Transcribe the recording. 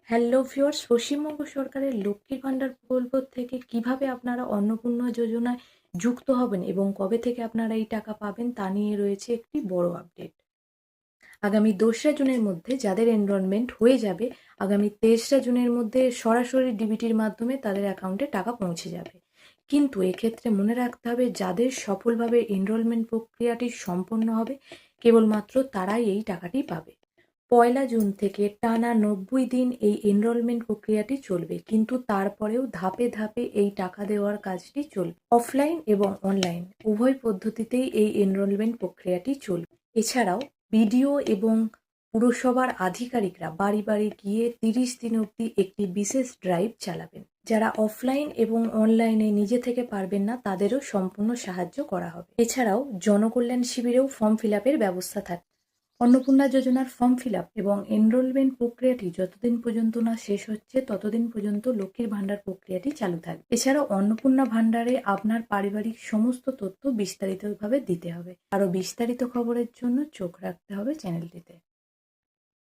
Hello viewers, Paschimbanga সরকারের লক্ষ্মীর ভান্ডার প্রকল্প থেকে কিভাবে আপনারা অন্নপূর্ণা যোজনায় যুক্ত হবেন এবং কবে থেকে আপনারা এই টাকা পাবেন তা নিয়ে রয়েছে একটি বড় আপডেট। আগামী ২রা জুনের মধ্যে যাদের এনরোলমেন্ট হয়ে যাবে, আগামী ২৩রা জুনের মধ্যে সরাসরি ডিবিটির মাধ্যমে তাদের অ্যাকাউন্টে টাকা পৌঁছে যাবে। কিন্তু এক্ষেত্রে মনে রাখতে হবে, যাদের সফলভাবে এনরোলমেন্ট প্রক্রিয়াটি সম্পন্ন হবে কেবলমাত্র তারাই এই টাকাটি পাবে। ১লা জুন থেকে টানা ৯০ দিন এই এনরোলমেন্ট প্রক্রিয়াটি চলবে, কিন্তু তারপরেও ধাপে ধাপে এই টাকা দেওয়ার কাজটি চলবে। অফলাইন এবং অনলাইন উভয় পদ্ধতিতেই এই এনরোলমেন্ট প্রক্রিয়াটি চলবে। এছাড়াও বিডিও এবং পুরসভার আধিকারিকরা বাড়ি বাড়ি গিয়ে ৩০ দিন অবধি একটি বিশেষ ড্রাইভ চালাবেন। যারা অফলাইন এবং অনলাইনে নিজে থেকে পারবেন না, তাদেরও সম্পূর্ণ সাহায্য করা হবে। এছাড়াও জনকল্যাণ শিবিরেও ফর্ম ফিল আপের ব্যবস্থা থাকবে। অন্নপূর্ণা যোজনার ফর্ম ফিল আপ এবং এনরোলমেন্ট প্রক্রিয়াটি যতদিন পর্যন্ত না শেষ হচ্ছে ততদিন পর্যন্ত লক্ষ্মীর ভান্ডার প্রক্রিয়াটি চালু থাকবে। এছাড়াও অন্নপূর্ণা ভান্ডারে আপনার পারিবারিক সমস্ত তথ্য বিস্তারিতভাবে দিতে হবে। আরও বিস্তারিত খবরের জন্য চোখ রাখতে হবে চ্যানেলটিতে।